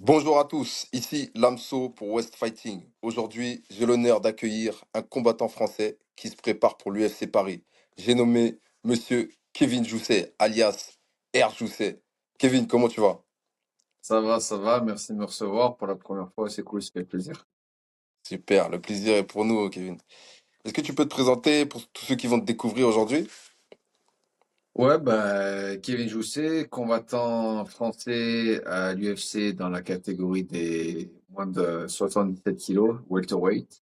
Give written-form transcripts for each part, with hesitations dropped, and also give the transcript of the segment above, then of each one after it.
Bonjour à tous, ici Lamso pour West Fighting. Aujourd'hui, j'ai l'honneur d'accueillir un combattant français qui se prépare pour l'UFC Paris. J'ai nommé Monsieur Kevin Jousset, alias R. Jousset. Kevin, comment tu vas? Ça va, merci de me recevoir pour la première fois, c'est cool, ça fait plaisir. Super, le plaisir est pour nous, Kevin. Est-ce que tu peux te présenter pour tous ceux qui vont te découvrir aujourd'hui? Ouais, bah, Kevin Jousset, combattant français à l'UFC dans la catégorie des moins de 77 kilos, welterweight.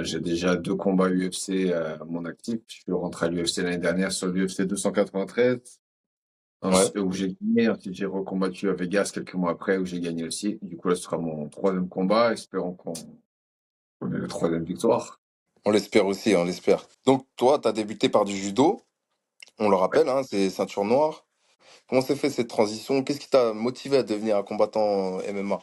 J'ai déjà 2 combats UFC à mon actif. Je suis rentré à l'UFC l'année dernière sur l'UFC 293, Ouais, où j'ai gagné. Ensuite, j'ai recombattu à Vegas quelques mois après, où j'ai gagné aussi. Du coup, là, ce sera mon troisième combat. Espérons qu'on ait la troisième victoire. on l'espère aussi, on l'espère. Donc toi, tu as débuté par du judo, on le Ouais. rappelle, hein, c'est ceinture noire. Comment s'est fait cette transition? Qu'est-ce qui t'a motivé à devenir un combattant MMA?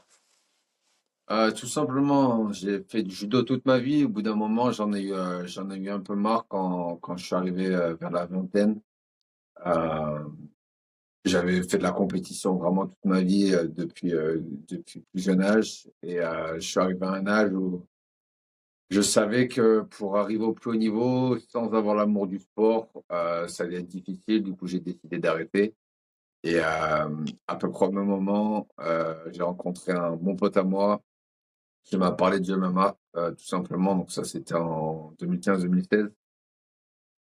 Tout simplement, j'ai fait du judo toute ma vie. Au bout d'un moment, j'en ai eu un peu marre quand je suis arrivé vers la vingtaine. Euh, J'avais fait de la compétition vraiment toute ma vie depuis plus jeune âge. Et je suis arrivé à un âge où je savais que pour arriver au plus haut niveau, sans avoir l'amour du sport, ça allait être difficile. Du coup, j'ai décidé d'arrêter. Et à peu près au même moment, j'ai rencontré un bon pote à moi qui m'a parlé de MMA, tout simplement. Donc ça, c'était en 2015-2016.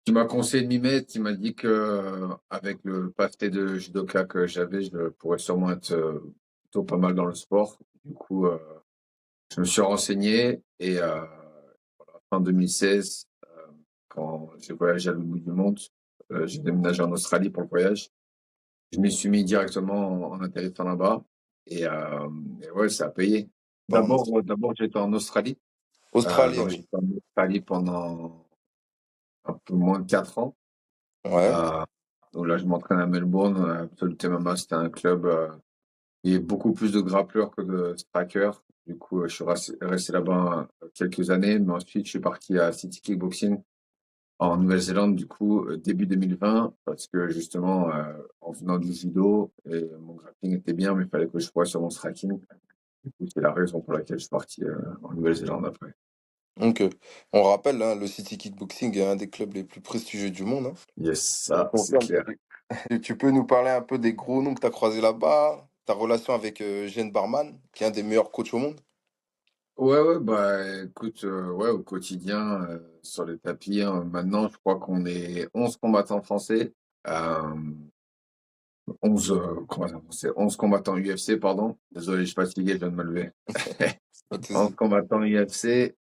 Qui m'a conseillé de m'y mettre. Il m'a dit que avec le passé de judoka que j'avais, je pourrais sûrement être plutôt pas mal dans le sport. Du coup, je me suis renseigné et fin 2016, quand j'ai voyagé à l'autre bout du monde, j'ai déménagé en Australie pour le voyage. Je m'y suis mis directement en atterrissant là-bas et ouais, ça a payé. Bon, D'abord, j'étais en Australie. Australie, Donc oui. j'étais en Australie pendant un peu moins de 4 ans. Ouais. Heu, donc là, je m'entraîne à Melbourne, Absolute MMA, c'était un club, il y a beaucoup plus de grappleurs que de strikers. Du coup, je suis resté là-bas, quelques années, mais ensuite je suis parti à City Kickboxing en Nouvelle-Zélande, du coup, début 2020 parce que justement, en venant du judo et mon grappling était bien, mais il fallait que je progresse sur mon striking. Du coup, c'est la raison pour laquelle je suis parti, en Nouvelle-Zélande après. Donc, on rappelle, hein, le City Kickboxing est un des clubs les plus prestigieux du monde, hein. Yes, On ça, c'est confirme. clair. Tu peux nous parler un peu des gros noms que tu as croisés là-bas, ta relation avec Gene Barman, qui est un des meilleurs coachs au monde? Ouais, ouais, bah écoute, ouais, au quotidien, sur les tapis, hein, maintenant, je crois qu'on est 11 combattants français, 11 combattants français, 11 combattants UFC, pardon. Désolé, je suis fatigué, je viens de me lever. Pas de 11 souci. combattants UFC.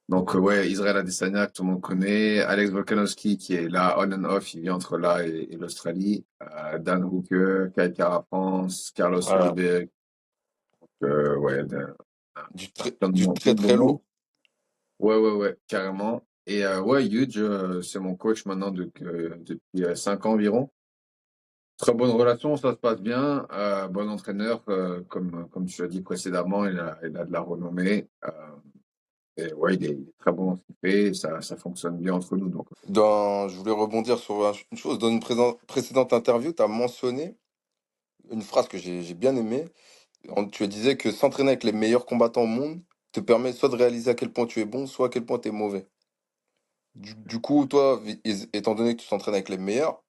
Donc, ouais, Israël Adesanya, que tout le monde connaît. Alex Volkanovski, qui est là, on and off, il vit entre là et l'Australie. Dan Hooker, Kai Kara France, Carlos Voilà. Ulberg. Ouais, Du plein très de beau très monde. lourd. Ouais, ouais, ouais, carrément. Et ouais, Huge, c'est mon coach maintenant depuis 5 ans environ. Très bonne relation, ça se passe bien. Bon entraîneur, comme tu l'as dit précédemment, il a de la renommée. Et ouais, il est très bon dans ce qu'il fait. Et ça fonctionne bien entre nous. Donc, Je voulais rebondir sur une chose. Dans une précédente interview, tu as mentionné une phrase que j'ai bien aimée. Tu disais que s'entraîner avec les meilleurs combattants au monde te permet soit de réaliser à quel point tu es bon, soit à quel point tu es mauvais. Du coup, toi, étant donné que tu t'entraînes avec les meilleurs,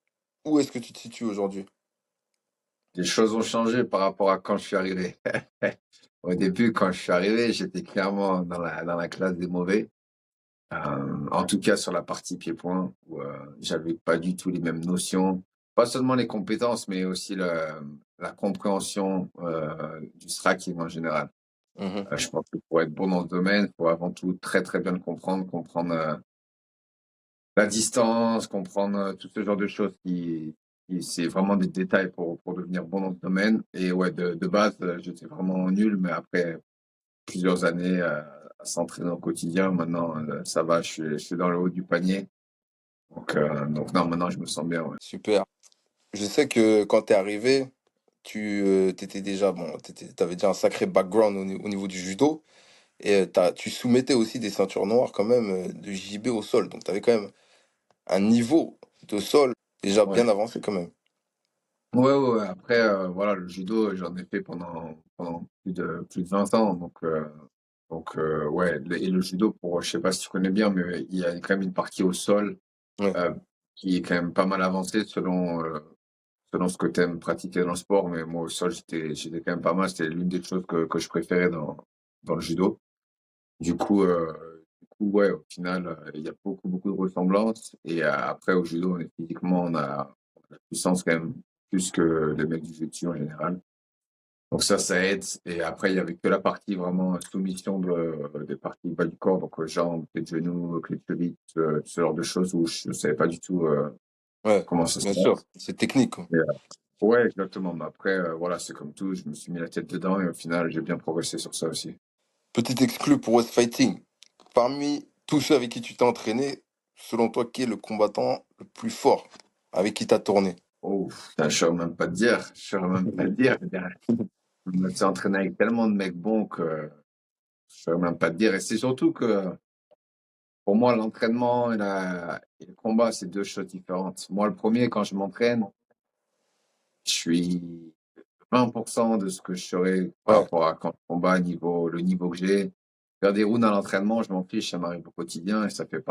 où est-ce que tu te situes aujourd'hui? les choses ont changé par rapport à quand je suis arrivé. Au début, quand je suis arrivé, j'étais clairement dans la classe des mauvais. En tout cas sur la partie pied-point où j'avais pas du tout les mêmes notions, pas seulement les compétences, mais aussi la compréhension du striking en général. Mhm. Je pense que pour être bon dans ce domaine, il faut avant tout très très bien le comprendre, comprendre la distance, comprendre tout ce genre de choses c'est vraiment des détails pour devenir bon dans ce domaine. Et ouais, de base, j'étais vraiment nul, mais après plusieurs années à s'entraîner au quotidien, maintenant ça va, je suis dans le haut du panier. Donc non, maintenant je me sens bien, ouais. Super. Je sais que quand t'es arrivé, t'étais déjà, bon, t'avais déjà un sacré background au niveau du judo, et tu soumettais aussi des ceintures noires quand même de JB au sol. Donc t'avais quand même un niveau de sol déjà Ouais. bien avancé quand même. Ouais, ouais, ouais. Après, voilà, le judo, j'en ai fait pendant plus de 20 ans. Donc, ouais. Et le judo, je sais pas si tu connais bien, mais il y a quand même une partie au sol Ouais, euh, qui est quand même pas mal avancée selon ce que tu aimes pratiquer dans le sport. Mais moi, au sol, j'étais quand même pas mal. C'était l'une des choses que je préférais dans le judo. Du coup, ouais, au final, il y a beaucoup, beaucoup de ressemblances. Et après, au judo, physiquement, on a la puissance quand même plus que les mecs du jiu-jitsu en général. Donc ça aide. Et après, il y avait que la partie vraiment soumission des parties bas du corps, donc jambes, pieds de genoux, clé de cheville, ce genre de choses où je ne savais pas du tout ouais, comment ça se bien sûr. passe. C'est technique, quoi. Mais, ouais, exactement. Mais après, voilà, c'est comme tout. Je me suis mis la tête dedans et au final, j'ai bien progressé sur ça aussi. Petit exclu pour West Fighting. Parmi tous ceux avec qui tu t'es entraîné, selon toi, qui est le combattant le plus fort avec qui t'as tourné? Oh, putain, je ne saurais même pas te dire. Je ne saurais même pas te dire. Je me suis entraîné avec tellement de mecs bons que je ne saurais même pas te dire. Et c'est surtout que pour moi, l'entraînement et le combat, c'est deux choses différentes. Moi, le premier, quand je m'entraîne, je suis 20% de ce que je serais par Ouais, rapport à quand je combat, le niveau que j'ai. Faire des rounds à l'entraînement, je m'en fiche, ça m'arrive au quotidien et ça fait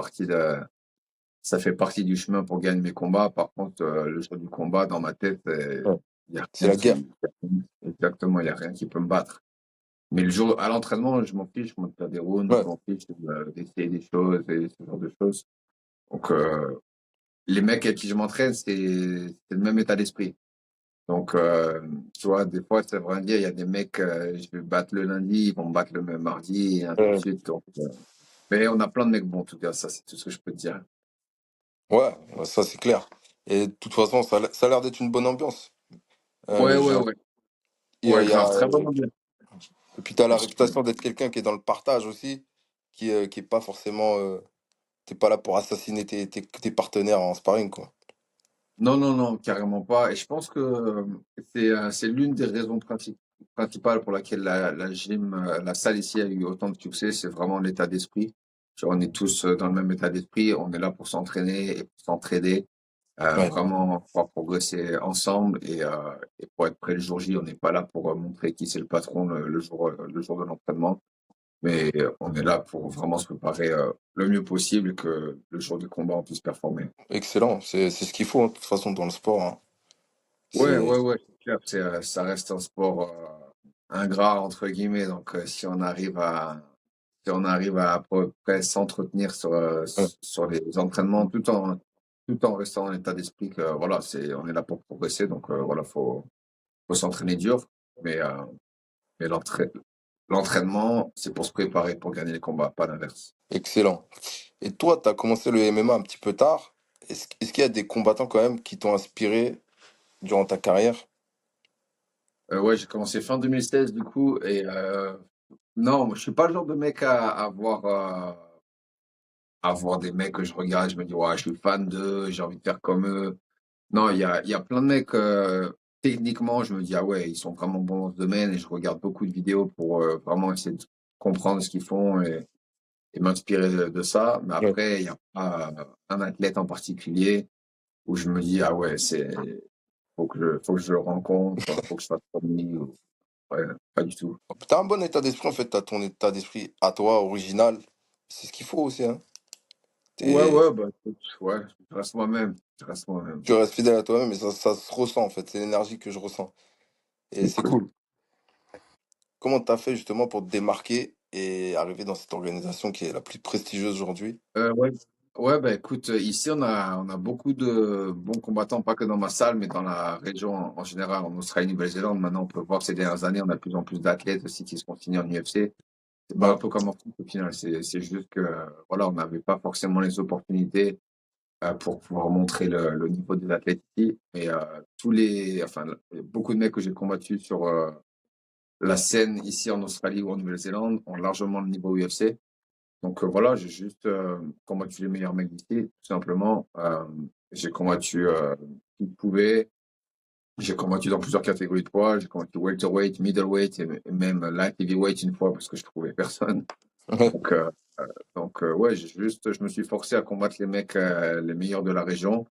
partie du chemin pour gagner mes combats. Par contre, le jour du combat, dans ma tête, ouais. il y a C'est rien la guerre. qui, exactement, il y a rien qui peut me battre. Mais le jour, à l'entraînement, je m'en fiche, moi, de faire des rounds, je Ouais, m'en fiche d'essayer des choses et ce genre de choses. Donc, les mecs avec qui je m'entraîne, c'est le même état d'esprit. Donc, tu vois, des fois, ça veut rien dire, il y a des mecs, je vais battre le lundi, ils vont me battre le même mardi, et ainsi de ouais, suite. Donc, mais on a plein de mecs bons, en tout cas, ça, c'est tout ce que je peux te dire. ouais, ça c'est clair. Et de toute façon, ça a l'air d'être une bonne ambiance. Ouais, J'ai ouais, un- ouais. il Ouais, y a, grave, très bonne ambiance. et puis tu as la réputation d'être quelqu'un qui est dans le partage aussi, qui est pas forcément. T'es pas là pour assassiner tes partenaires en sparring, quoi. Non, non, non, carrément pas. Et je pense que c'est l'une des raisons principales pour laquelle la gym, la salle ici a eu autant de succès, c'est vraiment l'état d'esprit. Genre, on est tous dans le même état d'esprit, on est là pour s'entraîner et pour s'entraider, Ouais, vraiment pour progresser ensemble et pour être prêt le jour J. On n'est pas là pour montrer qui c'est le patron le jour de l'entraînement, mais on est là pour vraiment se préparer le mieux possible que le jour du combat on puisse performer. excellent. C'est ce qu'il faut, hein, de toute façon, dans le sport, hein. Ouais, C'est ouais, ouais, c'est clair. Ça reste un sport ingrat entre guillemets. Donc, si on arrive à peu près s'entretenir ouais, sur les entraînements, tout en restant dans l'état d'esprit que voilà, on est là pour progresser. Donc, voilà, faut s'entraîner dur, mais l'entraînement, c'est pour se préparer pour gagner les combats, pas l'inverse. excellent. Et toi, tu as commencé le MMA un petit peu tard. Est-ce qu'il y a des combattants quand même qui t'ont inspiré durant ta carrière? Ouais, j'ai commencé fin 2016 du coup, et non, moi, je suis pas le genre de mec à voir des mecs que je regarde, je me dis, ouais, je suis fan d'eux, j'ai envie de faire comme eux. Non, il y a plein de mecs, techniquement, je me dis, ah ouais, ils sont vraiment bons dans ce domaine et je regarde beaucoup de vidéos pour vraiment essayer de comprendre ce qu'ils font et m'inspirer de ça. Mais Ouais. après, il n'y a pas un athlète en particulier où je me dis, ah ouais, faut que je le rencontre, faut que je fasse comme lui. Ouais, pas du tout. T'as un bon état d'esprit, en fait, t'as ton état d'esprit à toi, original. C'est ce qu'il faut aussi, hein. Ouais, T'es- ouais, bah, écoute, ouais, je reste moi-même. Je reste moi-même. Tu restes fidèle à toi-même et ça se ressent, en fait. C'est l'énergie que je ressens. Et C'est c'est cool. cool. Comment t'as fait justement pour te démarquer et arriver dans cette organisation qui est la plus prestigieuse aujourd'hui? Ouais. Ouais, bah écoute, ici on a beaucoup de bons combattants, pas que dans ma salle, mais dans la région en général, en Australie, Nouvelle-Zélande. Maintenant, on peut voir ces dernières années, on a de plus en plus d'athlètes aussi qui se font signer en UFC. Un Ouais, peu comme en foot au final. C'est juste que voilà, on n'avait pas forcément les opportunités pour pouvoir montrer le niveau des athlètes ici. Mais enfin, beaucoup de mecs que j'ai combattus sur la scène ici en Australie ou en Nouvelle-Zélande ont largement le niveau UFC. Donc voilà, j'ai juste combattu les meilleurs mecs d'ici, tout simplement. J'ai combattu qui pouvait. J'ai combattu dans plusieurs catégories de poids. J'ai combattu welterweight, middleweight et même light heavyweight une fois parce que je trouvais personne. ouais, Donc, ouais, je me suis forcé à combattre les mecs les meilleurs de la région.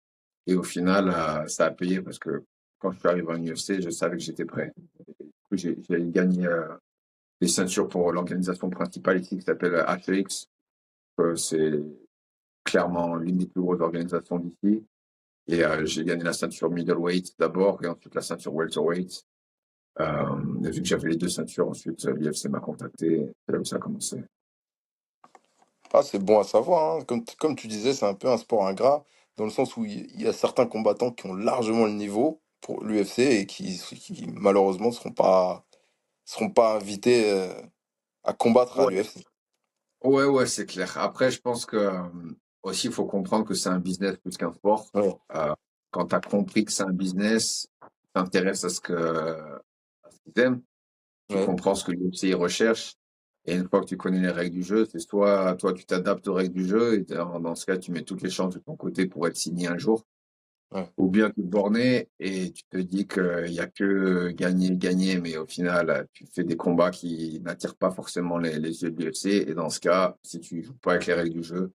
Et au final, ça a payé parce que quand je suis arrivé en UFC, je savais que j'étais prêt. Du coup, j'ai gagné des ceintures pour l'organisation principale ici qui s'appelle HEX. C'est clairement l'une des plus grosses organisations d'ici. Et j'ai gagné la ceinture middleweight d'abord et ensuite la ceinture welterweight. Vu que j'avais les deux ceintures, ensuite l'UFC m'a contacté. C'est là où ça a commencé. Ah, c'est bon à savoir, hein. Comme tu disais, c'est un peu un sport ingrat, dans le sens où il y a certains combattants qui ont largement le niveau pour l'UFC et qui malheureusement seront pas invités à combattre à Ouais, l'UFC. ouais, ouais, c'est clair. Après, je pense que aussi, il faut comprendre que c'est un business plus qu'un sport. Ouais, Euh, Quand tu as compris que c'est un business, tu t'intéresses à ce qu'ils aiment, tu ouais, comprends ce que l'UFC recherche. Et une fois que tu connais les règles du jeu, c'est soit toi, tu t'adaptes aux règles du jeu, et dans ce cas, tu mets toutes les chances de ton côté pour être signé un jour. ouais, Ou bien tu te borné et tu te dis qu'il y a que gagner, gagner, mais au final, tu fais des combats qui n'attirent pas forcément les yeux de l'UFC. Et dans ce cas, si tu joues pas avec les règles du jeu,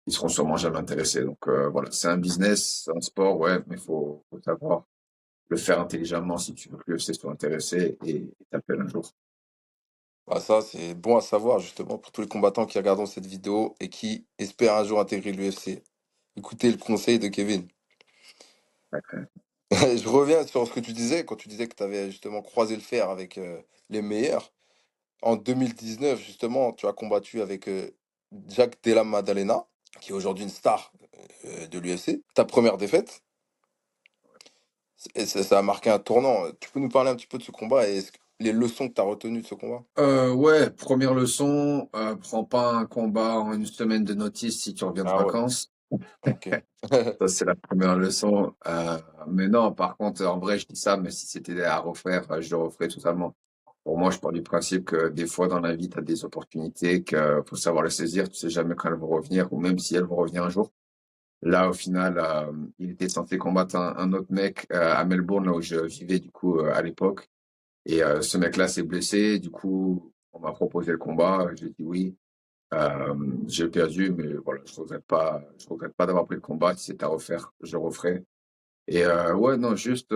ils seront sûrement jamais intéressés. Donc voilà, c'est un business, c'est un sport, ouais, mais faut savoir le faire intelligemment si tu veux que l'UFC soit intéressé et t'appelle un jour. bah ça, c'est bon à savoir justement pour tous les combattants qui regardent cette vidéo et qui espèrent un jour intégrer l'UFC. Écoutez le conseil de Kevin. Après. Je reviens sur ce que tu disais quand tu disais que tu avais justement croisé le fer avec les meilleurs. En 2019, justement, tu as combattu avec Jack Della Maddalena, qui est aujourd'hui une star de l'UFC. Ta première défaite, et ça a marqué un tournant. Tu peux nous parler un petit peu de ce combat et les leçons que tu as retenues de ce combat? Ouais, première leçon, prends pas un combat en une semaine de notice si tu reviens de Ah ouais, vacances. ok. Ça, c'est la première leçon. Mais non, par contre, en vrai, je dis ça, mais si c'était à refaire, je le referais totalement. Pour moi, je pars du principe que des fois dans la vie, tu as des opportunités, qu'il faut savoir les saisir. Tu sais jamais quand elles vont revenir, ou même si elles vont revenir un jour. Là, au final, il était censé combattre un autre mec à Melbourne, là où je vivais du coup à l'époque. Et ce mec-là s'est blessé. Du coup, on m'a proposé le combat. J'ai dit oui. J'ai perdu, mais voilà, je regrette pas d'avoir pris le combat. Si c'était à refaire, je le referai. Et ouais, non, juste,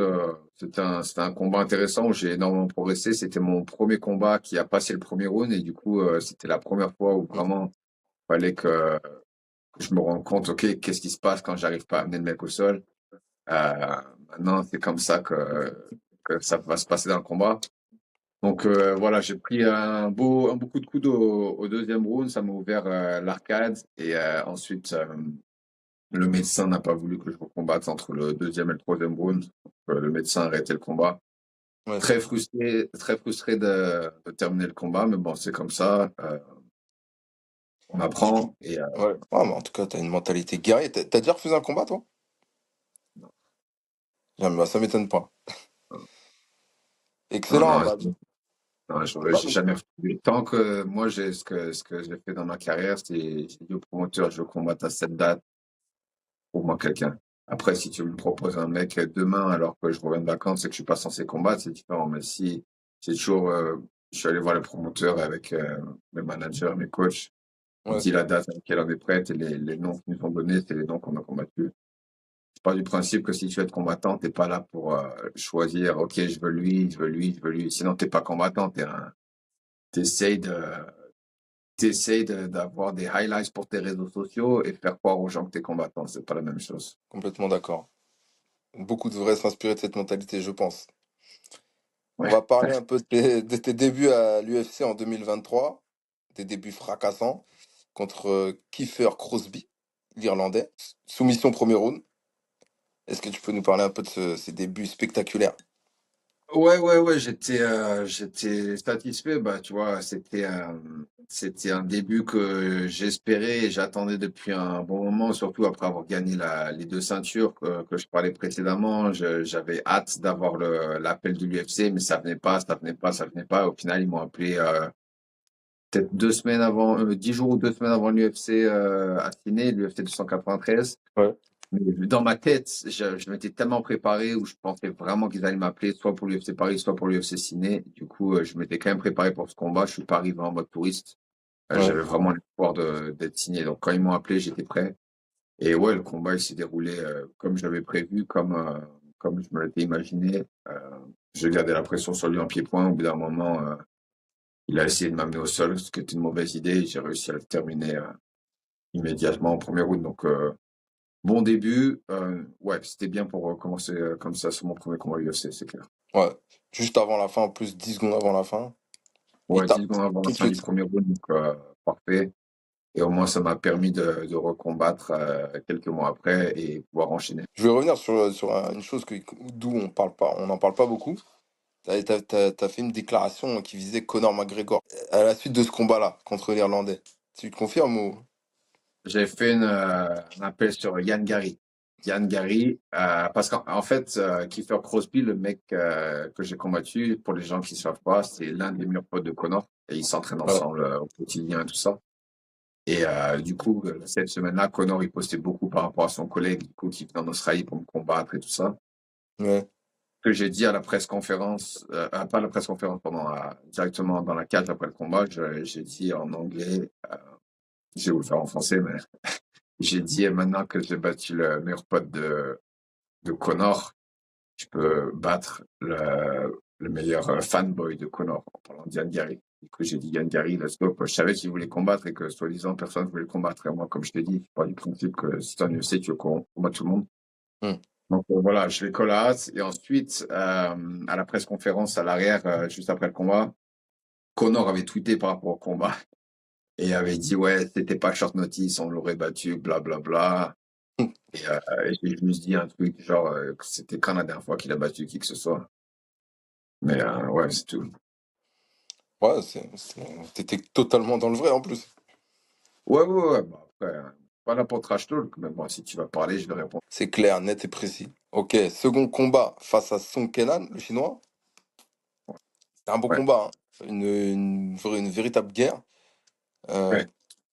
c'était un combat intéressant où j'ai énormément progressé. C'était mon premier combat qui a passé le premier round et du coup, c'était la première fois où vraiment fallait que je me rende compte, ok, qu'est-ce qui se passe quand j'arrive pas à amener le mec au sol. Maintenant, c'est comme ça que ça va se passer dans le combat. Donc voilà, j'ai pris un beau coup de coude au deuxième round, ça m'a ouvert l'arcade et ensuite le médecin n'a pas voulu que je combatte entre le deuxième et le troisième round. Donc, le médecin a arrêté le combat. Ouais, Très frustré de terminer le combat, mais bon, c'est comme ça. On apprend et ouais. Ah, mais en tout cas, tu as une mentalité guerrière. T'as déjà refusé un combat, toi? non, Jamais, bah, ça m'étonne pas. non, Excellent. non, Bah, non, bah, j'ai jamais refusé. Tant que moi, j'ai ce que j'ai fait dans ma carrière, c'est j'ai dit au promoteur, je veux combattre à cette date pour moi quelqu'un. Après, si tu me proposes un mec demain alors que je reviens de vacances et que je suis pas censé combattre, c'est différent. Mais si c'est toujours, je suis allé voir le promoteur avec mes managers, mes coachs. On ouais, dit la date à laquelle on est prête et les noms qu'ils nous ont donnés, c'est les noms qu'on a combattus. Je pars du principe que si tu veux être combattant, t'es pas là pour choisir, ok, je veux lui, je veux lui, je veux lui. Sinon, t'es pas combattant, t'essayes de, d'avoir des highlights pour tes réseaux sociaux et faire croire aux gens que t'es combattant. C'est pas la même chose. complètement d'accord. Beaucoup devraient s'inspirer de cette mentalité, je pense. On Ouais. va parler un peu de tes débuts à l'UFC en 2023, des débuts fracassants contre Kiefer Crosby, l'Irlandais. Soumission premier round. Est-ce que tu peux nous parler un peu de ces débuts spectaculaires? Ouais, ouais, ouais, j'étais satisfait. Bah, tu vois, c'était un début que j'espérais et j'attendais depuis un bon moment, surtout après avoir gagné les deux ceintures que je parlais précédemment. J'avais hâte d'avoir l'appel de l'UFC, mais ça venait pas, ça venait pas, ça venait pas. Au final, ils m'ont appelé peut-être 2 semaines avant, 10 jours ou 2 semaines avant l'UFC à Sydney, l'UFC 293. Ouais, Mais dans ma tête, je m'étais tellement préparé où je pensais vraiment qu'ils allaient m'appeler soit pour l'UFC Paris, soit pour l'UFC Ciné. Du coup, je m'étais quand même préparé pour ce combat. Je suis pas arrivé en mode touriste. ouais, J'avais vraiment l'espoir d'être signé. Donc, quand ils m'ont appelé, j'étais prêt. Et ouais, le combat, il s'est déroulé comme je l'avais prévu, comme je me l'étais imaginé. J'ai gardé la pression sur lui en pied-point. Au bout d'un moment, il a essayé de m'amener au sol, ce qui était une mauvaise idée. Et j'ai réussi à le terminer immédiatement au premier round. Donc, bon début. Ouais, c'était bien pour commencer comme ça sur mon premier combat UFC, c'est clair. Ouais. Juste avant la fin, en plus, 10 secondes avant la fin, il Ouais, 10 tape secondes avant la tout de fin du suite. premier round, donc parfait. Et au moins, ça m'a permis de recombattre quelques mois après et pouvoir enchaîner. Je vais revenir sur une chose d'où on parle pas, on n'en parle pas beaucoup. T'as fait une déclaration qui visait Conor McGregor à la suite de ce combat-là contre l'Irlandais. Tu te confirmes ou... J'ai fait un appel sur Yann Gary. Yann Gary, parce qu'en fait, Kiefer Crosby, le mec que j'ai combattu, pour les gens qui ne savent pas, c'est l'un des meilleurs potes de Conor. Et ils s'entraînent Ouais, ensemble au quotidien et tout ça. Et du coup, cette semaine-là, Conor, il postait beaucoup par rapport à son collègue, du coup, qui venait en Australie pour me combattre et tout ça. ouais, Que j'ai dit à la presse conférence, pas à la presse conférence, pardon, directement dans la cage après le combat, j'ai dit en anglais, je vais vous le faire en français, mais j'ai dit maintenant que j'ai battu le meilleur pote de Conor, je peux battre le meilleur fanboy de Conor en parlant d'Yann Gary. Du coup, j'ai dit Yann Gary, let's go. Je savais qu'il voulait combattre et que, soi-disant, personne ne voulait le combattre. Et moi, comme je t'ai dit, je pars du principe que si tu es en UFC, tu veux combattre tout le monde. hmm, Donc voilà, je l'ai call out. Et ensuite, à la presse conférence à l'arrière, juste après le combat, Conor avait tweeté par rapport au combat et avait dit ouais, c'était pas short notice, on l'aurait battu, blablabla. Bla, bla. hmm. Et je me suis dit un truc genre que c'était quand la dernière fois qu'il a battu qui que ce soit. Mais ouais, c'est tout. Ouais, t'étais totalement dans le vrai en plus. Ouais, ouais, ouais. Bah, après, pas là pour trash talk, mais bon, si tu vas parler, je vais répondre. C'est clair, net et précis. Ok, second combat face à Song Kenan, le chinois. C'était un bon Ouais. combat, hein. Une véritable guerre. Euh, Ouais.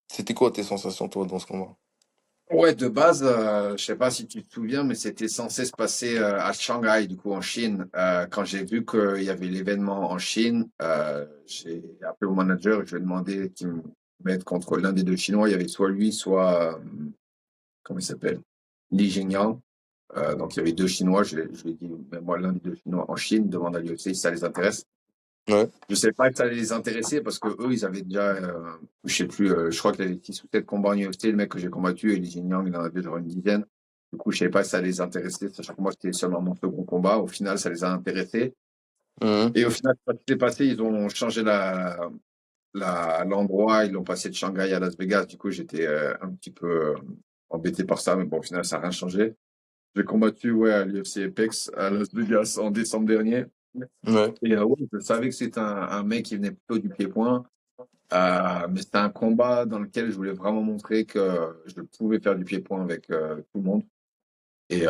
C'était quoi tes sensations, toi, dans ce combat? Ouais, de base, je sais pas si tu te souviens, mais c'était censé se passer à Shanghai, du coup en Chine. Quand j'ai vu qu'il y avait l'événement en Chine, j'ai appelé mon manager et je lui ai demandé qu'il me mette contre l'un des deux Chinois. Il y avait soit lui, soit comment il s'appelle? Li Jingliang. Donc il y avait deux Chinois. Je lui ai dit, mets-moi l'un des deux Chinois en Chine, demande à l'UFC si ça les intéresse. Ouais. Je sais pas que ça allait les intéresser parce que eux, ils avaient déjà, je sais plus, je crois qu'il y avait 6 ou 7 combats en UFC, le mec que j'ai combattu, et Li Jingliang, il en avait genre une dizaine. Du coup, je savais pas si ça allait les intéresser, sachant que moi, c'était seulement mon second combat. Au final, ça les a intéressés. Mhm. Et au final, ce qui s'est passé, ils ont changé l'endroit, ils l'ont passé de Shanghai à Las Vegas. Du coup, j'étais un petit peu embêté par ça, mais bon, au final, ça n'a rien changé. J'ai combattu, ouais, à l'UFC Apex à Las Vegas en décembre dernier. Ouais. Et ouais, je savais que c'était un mec qui venait plutôt du pied-point. Mais c'était un combat dans lequel je voulais vraiment montrer que je pouvais faire du pied-point avec tout le monde. Et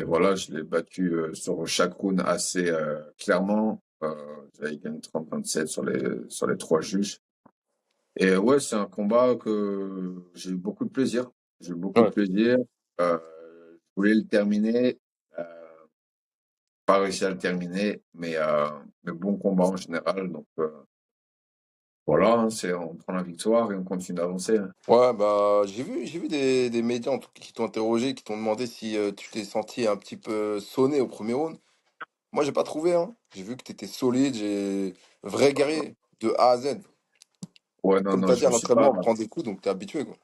voilà, je l'ai battu sur chaque round assez clairement. J'avais gagné 30-27 sur les trois juges. Et ouais, c'est un combat que j'ai eu beaucoup de plaisir. J'ai eu beaucoup de Ouais. plaisir. Je voulais le terminer. Euh, Pas réussi à le terminer, mais bon combat en général. Donc voilà, hein, on prend la victoire et on continue d'avancer, hein. Ouais, bah, j'ai vu des médias en tout cas qui t'ont interrogé, qui t'ont demandé si tu t'es senti un petit peu sonné au premier round. Moi, j'ai pas trouvé, hein. J'ai vu que t'étais solide, vrai guerrier, de A à Z. Ouais, non, Comme non, t'as dit je à me suis pas. l'entraînement, on prend des coups, donc t'es habitué, quoi.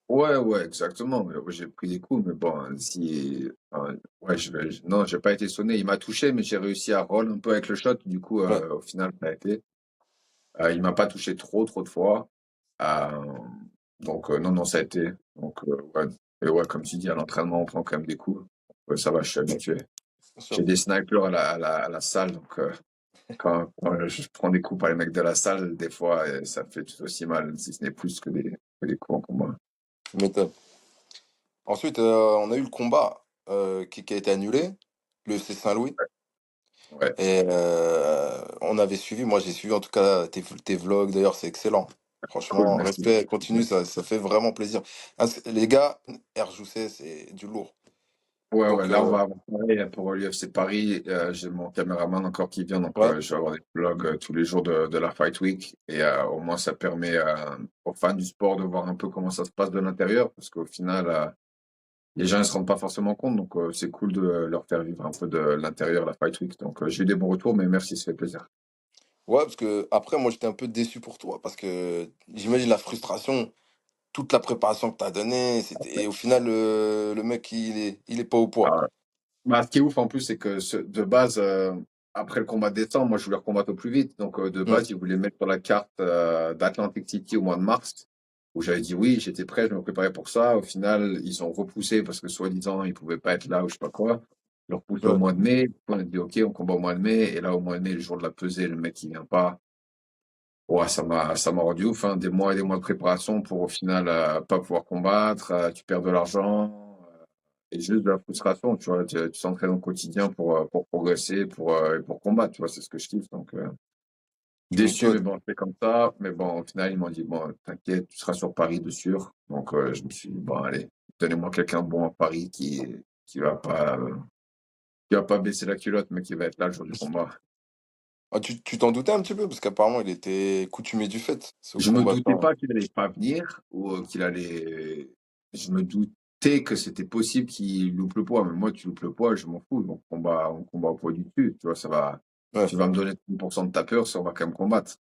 Ouais, ouais, exactement. Mais ouais, j'ai pris des coups, mais bon, si. Ouais, non, j'ai pas été sonné. Il m'a touché, mais j'ai réussi à roll un peu avec le shot. Du coup, Ouais, au final, ça a été. Il m'a pas touché trop de fois. Euh, donc, non, non, ça a été. Donc, ouais. Et ouais, comme tu dis, à l'entraînement, on prend quand même des coups. Ouais, ça va, je suis habitué. bien sûr. J'ai des snipers à la salle, donc quand je prends des coups par les mecs de la salle, des fois, ça fait tout aussi mal, si ce n'est plus que des coups en combat. Tu m'étonnes. Ensuite, on a eu le combat qui a été annulé, le FC Saint-Louis. Ouais, Et on avait suivi, moi j'ai suivi en tout cas tes vlogs, d'ailleurs, c'est excellent. cool, Franchement, merci. respect, continue, ça fait vraiment plaisir. Ah, les gars, RJC, c'est du lourd. Ouais, ouais, Donc, là, on va avoir pareil pour l'UFC Paris. J'ai mon caméraman encore qui vient, donc ouais, je vais avoir des vlogs tous les jours de la Fight Week. Et au moins, ça permet aux fans du sport de voir un peu comment ça se passe de l'intérieur, parce qu'au final, les gens ne se rendent pas forcément compte, donc c'est cool de leur faire vivre un peu de l'intérieur la Fight Week. Donc j'ai eu des bons retours, mais merci, ça fait plaisir. Ouais, parce que après, moi, j'étais un peu déçu pour toi, parce que j'imagine la frustration, toute la préparation que tu as donnée, c'était... et au final, le mec, il est pas au poids. Ah, bah, ce qui est ouf en plus, c'est que de base, après le combat de décembre, moi je voulais combattre au plus vite. Donc de Hmm. base, ils voulaient mettre sur la carte d'Atlantic City au mois de mars, où j'avais dit oui, j'étais prêt, je me préparais pour ça. Au final, ils ont repoussé parce que soi-disant, ils pouvaient pas être là ou je sais pas quoi. Ils l'ont repoussé au Ouais. mois de mai. On a dit ok, on combat au mois de mai. Et là, au mois de mai, le jour de la pesée, le mec il vient pas. Ouais, ça m'a rendu ouf, hein. Des mois et des mois de préparation pour au final pas pouvoir combattre, tu perds de l'argent et juste de la frustration, tu vois. Tu t'entraînes au quotidien pour progresser, pour combattre, tu vois, c'est ce que je kiffe. Donc Tu déçu, mais m'étonnes. bon, c'est comme ça. Mais bon, au final, ils m'ont dit, bon, t'inquiète, tu seras sur Paris de sûr. Donc je me suis dit, bon, allez, donnez-moi quelqu'un de bon à Paris qui va pas baisser la culotte, mais qui va être là le jour du combat. Ah, tu t'en doutais un petit peu, parce qu'apparemment, il était coutumier du fait, ce Je me doutais combattant. pas qu'il allait pas venir ou qu'il allait. Je me doutais que c'était possible qu'il loupe le poids. Mais moi, tu loupes le poids, je m'en fous. Donc, on combat au poids du dessus. Tu vois, ça va. Ouais, Tu vas me donner 30% de ta peur, ça on va quand même combattre.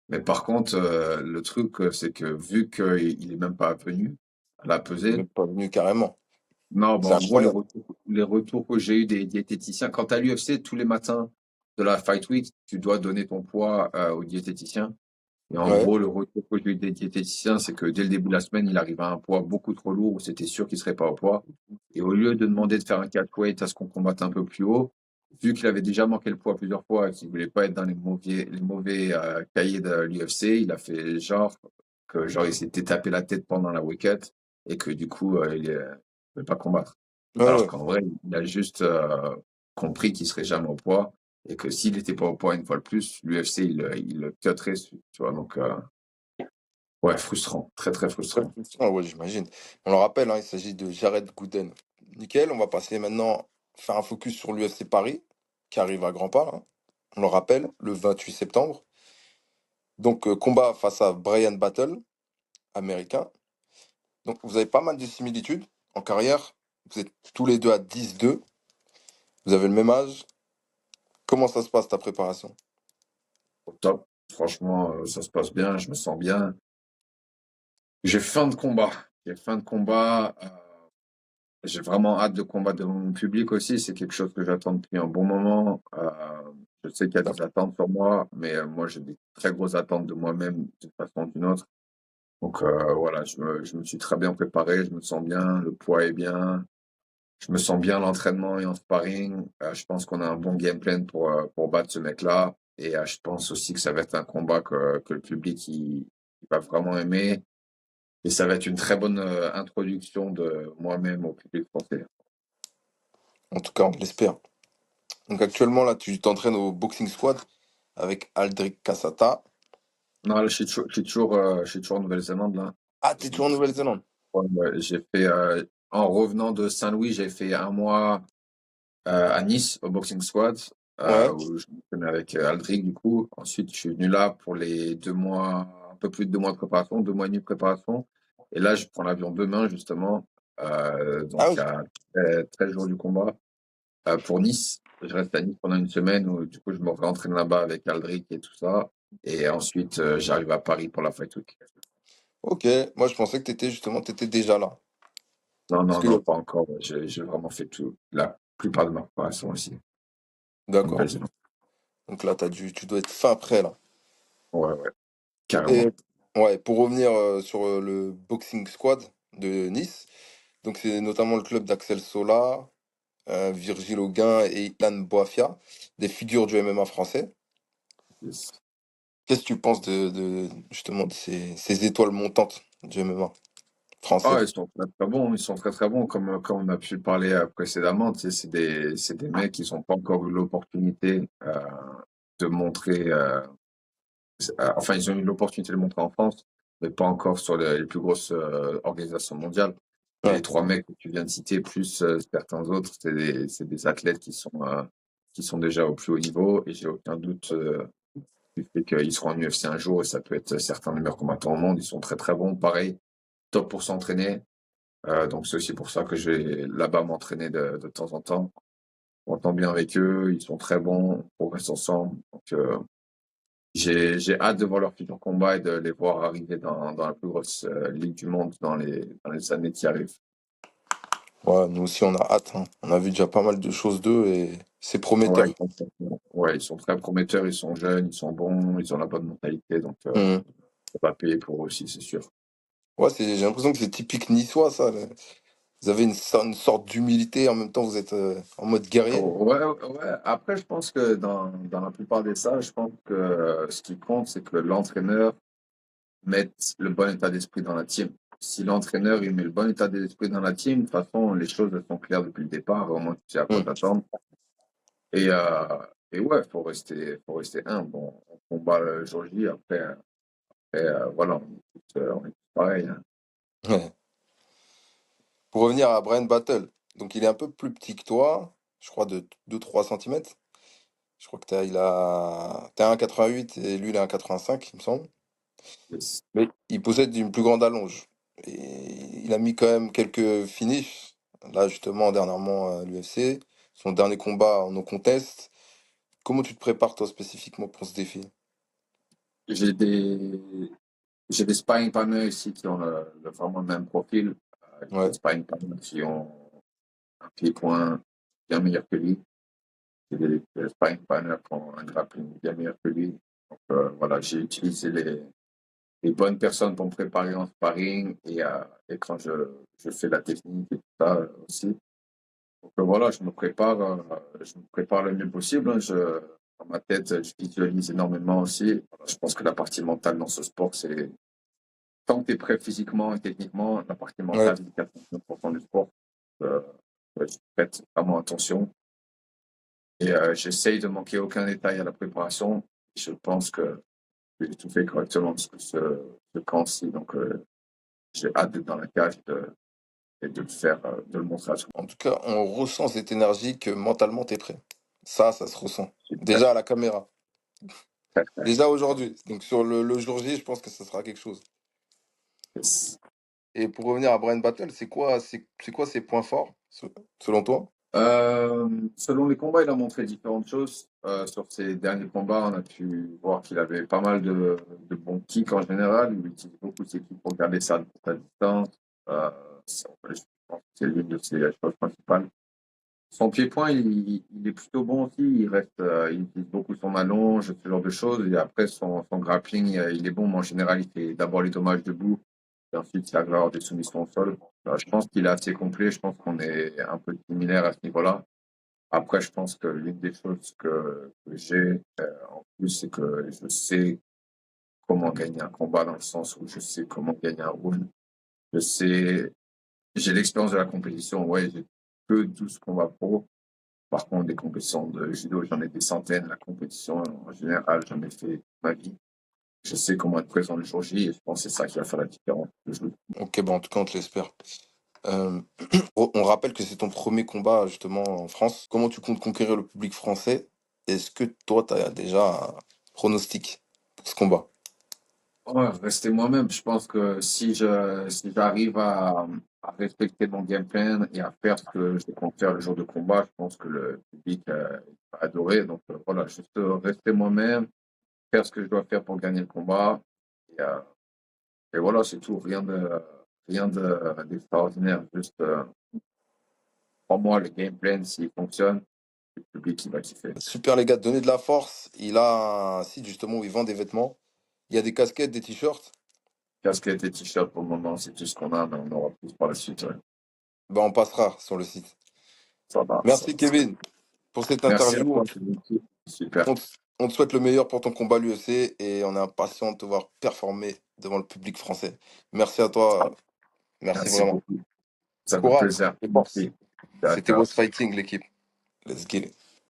Mais par contre, le truc, c'est que vu qu'il est même pas venu à la il est pesée, même pas venu carrément. non, bah, C'est en gros, les incroyable. retours, les retours que j'ai eu des diététiciens, quand tu as l'UFC, tous les matins de la Fight Week, tu dois donner ton poids au diététicien. Et en Ouais, gros, le retour que j'ai eu des diététiciens, c'est que dès le début de la semaine, il arrivait à un poids beaucoup trop lourd où c'était sûr qu'il serait pas au poids. Et au lieu de demander de faire un catchweight à ce qu'on combatte un peu plus haut, vu qu'il avait déjà manqué le poids plusieurs fois et qu'il voulait pas être dans les mauvais cahiers de l'UFC, il a fait genre il s'était tapé la tête pendant la week-end et que du coup, il ne pouvait pas combattre. ouais, Alors ouais. qu'en vrai, il a juste compris qu'il serait jamais au poids et que s'il n'était pas au point une fois de plus, l'UFC, il le cutterait, tu vois. Donc, ouais, frustrant, très, très Très frustrant. frustrant, ouais, j'imagine. On le rappelle, hein, il s'agit de Jared Gooden. Nickel, on va passer maintenant faire un focus sur l'UFC Paris, qui arrive à grands pas, là. On le rappelle, le 28 septembre. Donc, combat face à Brian Battle, américain. Donc, vous avez pas mal de similitudes en carrière. Vous êtes tous les deux à 10-2. Vous avez le même âge. Comment ça se passe, ta préparation? Au top. Franchement, ça se passe bien, je me sens bien. J'ai faim de combat. J'ai faim de combat. J'ai vraiment hâte de combattre devant mon public aussi. C'est quelque chose que j'attends depuis un bon moment. Je sais qu'il y a des attentes sur moi, mais moi, j'ai des très grosses attentes de moi-même d'une façon ou d'une autre. Donc voilà, je me suis très bien préparé, je me sens bien, le poids est bien, je me sens bien à l'entraînement et en sparring. Je pense qu'on a un bon game plan pour battre ce mec-là. Et je pense aussi que ça va être un combat que le public il va vraiment aimer. Et ça va être une très bonne introduction de moi-même au public français. En tout cas, on l'espère. Donc, actuellement, là, tu t'entraînes au Boxing Squad avec Aldric Cassata. Non, là, je suis toujours en Nouvelle-Zélande, là. Ah, t'es J'ai toujours en Nouvelle-Zélande? ouais, ouais, j'ai fait, en revenant de Saint-Louis, j'ai fait un mois à Nice, au Boxing Squad, Ouais. où je m'entraînais avec Aldric, du coup. Ensuite, je suis venu là pour les 2 mois, un peu plus de 2 mois de préparation, 2 mois et demi de préparation. Et là, je prends l'avion demain, justement, Ah donc oui. à 13 jours du combat, pour Nice. Je reste à Nice pendant une semaine où, du coup, je me réentraîne là-bas avec Aldric et tout ça. Et ensuite, j'arrive à Paris pour la Fight Week. Ok. Moi, je pensais que t'étais déjà là. Non, Parce non, non, que, pas encore. J'ai vraiment fait tout, la plupart de ma préparation aussi, en d'accord. Nouvelle-Zélande. Donc là, tu dois être fin prêt, là. Ouais, ouais, carrément. Et ouais, pour revenir sur le Boxing Squad de Nice, donc c'est notamment le club d'Axel Sola, Virgile Auguin et Ilan Boafia, des figures du MMA français. Yes. Qu'est-ce que tu penses justement de ces étoiles montantes du MMA Ah, français? ils sont très très bons, ils sont très très bons, comme on a pu parler précédemment, tu sais, c'est des mecs qui n'ont pas encore eu l'opportunité de montrer, enfin, ils ont eu l'opportunité de montrer en France, mais pas encore sur les plus grosses organisations mondiales. Et les Ouais. trois mecs que tu viens de citer, plus certains autres, c'est des athlètes qui sont déjà au plus haut niveau, et j'ai aucun doute du fait qu'ils seront en UFC un jour, et ça peut être certains des meilleurs combattants au monde, ils sont très très bons, pareil, top pour s'entraîner. Donc c'est aussi pour ça que je vais là-bas m'entraîner de temps en temps. On m'entend bien avec eux, ils sont très bons, on reste ensemble. Donc j'ai hâte de voir leurs futurs combats et de les voir arriver dans la plus grosse ligue du monde dans les années qui arrivent. Ouais, nous aussi, on a hâte, hein. On a vu déjà pas mal de choses d'eux et c'est Ouais, prometteur. ouais, ils sont très prometteurs, ils sont jeunes, ils sont bons, ils ont la bonne mentalité, donc Mhm. on va payer pour eux aussi, c'est sûr. Ouais, j'ai l'impression que c'est typique niçois, ça, là. Vous avez une sorte d'humilité, en même temps, vous êtes en mode guerrier. Ouais, ouais. Après, je pense que dans la plupart des cas, je pense que ce qui compte, c'est que l'entraîneur mette le bon état d'esprit dans la team. Si l'entraîneur il met le bon état d'esprit dans la team, de toute façon, les choses elles sont claires depuis le départ, au moins tu sais à quoi Mhm. t'attendre. Et, euh, et ouais, faut rester humble. Bon, on combat le jour J, voilà, on est tous pareils, hein. Ouais. Pour revenir à Brian Battle, donc il est un peu plus petit que toi, je crois de 2-3 centimètres. Je crois que t'es à 1,88 et lui il est à 1,85, il me semble. Yes. Mais il possède une plus grande allonge. Et il a mis quand même quelques finishes. Là, justement, dernièrement à l'UFC. Son dernier combat en no contest. Comment tu te prépares, toi, spécifiquement pour ce défi? J'ai des, j'ai des sparring partners ici qui ont vraiment le même profil. J'ai Ouais, des sparring partners qui ont un pied-point bien meilleur que lui. J'ai des sparring partners qui ont un grappling bien meilleur que lui. Donc voilà, j'ai utilisé les bonnes personnes pour me préparer en sparring et quand je fais la technique et tout ça aussi. Donc voilà, je me prépare le mieux possible, hein. Dans ma tête, je visualise énormément aussi. Voilà, je pense que la partie mentale dans ce sport, c'est tant que tu es prêt physiquement et techniquement, la partie ouais, mentale, c'est 99% du sport. Euh, je prête vraiment attention et j'essaye de manquer aucun détail à la préparation. Je pense que j'ai tout fait correctement sur ce camp-ci. Donc, j'ai hâte d'être dans la cage et de le faire, de le montrer à tout en tout cas, on ressent cette énergie que mentalement, t'es prêt. Ça se ressent. le monde. Déjà à la caméra. Déjà aujourd'hui. Donc sur le jour J, je pense que ça sera quelque chose. Yes. Et pour revenir à Brian Battle, c'est quoi ses points forts, selon toi? Selon les combats, il a montré différentes choses. Sur ses derniers combats, on a pu voir qu'il avait pas mal de bons kicks en général. Il utilise beaucoup ses kicks pour garder sa distance. Euh, je pense que c'est l'une de ses choses principales. Son pied-point, il est plutôt bon aussi. Il utilise beaucoup son allonge, ce genre de choses. Et après, son grappling, il est bon, mais en général, il fait d'abord les dommages debout. Et ensuite, il va avoir des soumissions au sol. Je pense qu'il est assez complet. Je pense qu'on est un peu similaire à ce niveau-là. Après, je pense que l'une des choses que j'ai en plus, c'est que je sais comment gagner un combat dans le sens où je sais comment gagner un round. Je sais, j'ai l'expérience de la compétition. Ouais, j'ai que 12 combats pro. Par contre, des compétitions de judo, j'en ai des centaines. La compétition, en général, j'en ai fait toute ma vie. Je sais comment être présent le jour J et je pense que c'est ça qui va faire la différence. Ok, bah en tout cas, on te l'espère. Euh, on rappelle que c'est ton premier combat justement en France. Comment tu comptes conquérir le public français? Est-ce que toi, tu as déjà un pronostic pour ce combat? Ouais, rester moi-même. Je pense que si j'arrive à respecter mon game plan et à faire ce que je compte faire le jour de combat, je pense que le public va adorer. Donc voilà, juste rester moi-même, faire ce que je dois faire pour gagner le combat. Et, euh, et voilà, c'est tout. D'extraordinaire. Juste pour moi, le game plan, s'il fonctionne, le public il va kiffer. Super les gars, donnez de la force. Il a un site justement où il vend des vêtements. Il y a des casquettes, des t-shirts. Casquette et t-shirt pour le moment, c'est tout ce qu'on a, mais on aura plus par la suite. Ouais. Bah, on passera sur le site. Ça va, ça Merci va, ça va. Kevin pour cette Merci à interview. toi, c'est gentil. Super. On te souhaite le meilleur pour ton combat à l'UFC et on est impatient de te voir performer devant le public français. Merci à toi. Merci Merci vraiment. beaucoup. Ça fait Courage plaisir. et force. Merci. Ciao, C'était ciao. Was Fighting, l'équipe. Let's get it.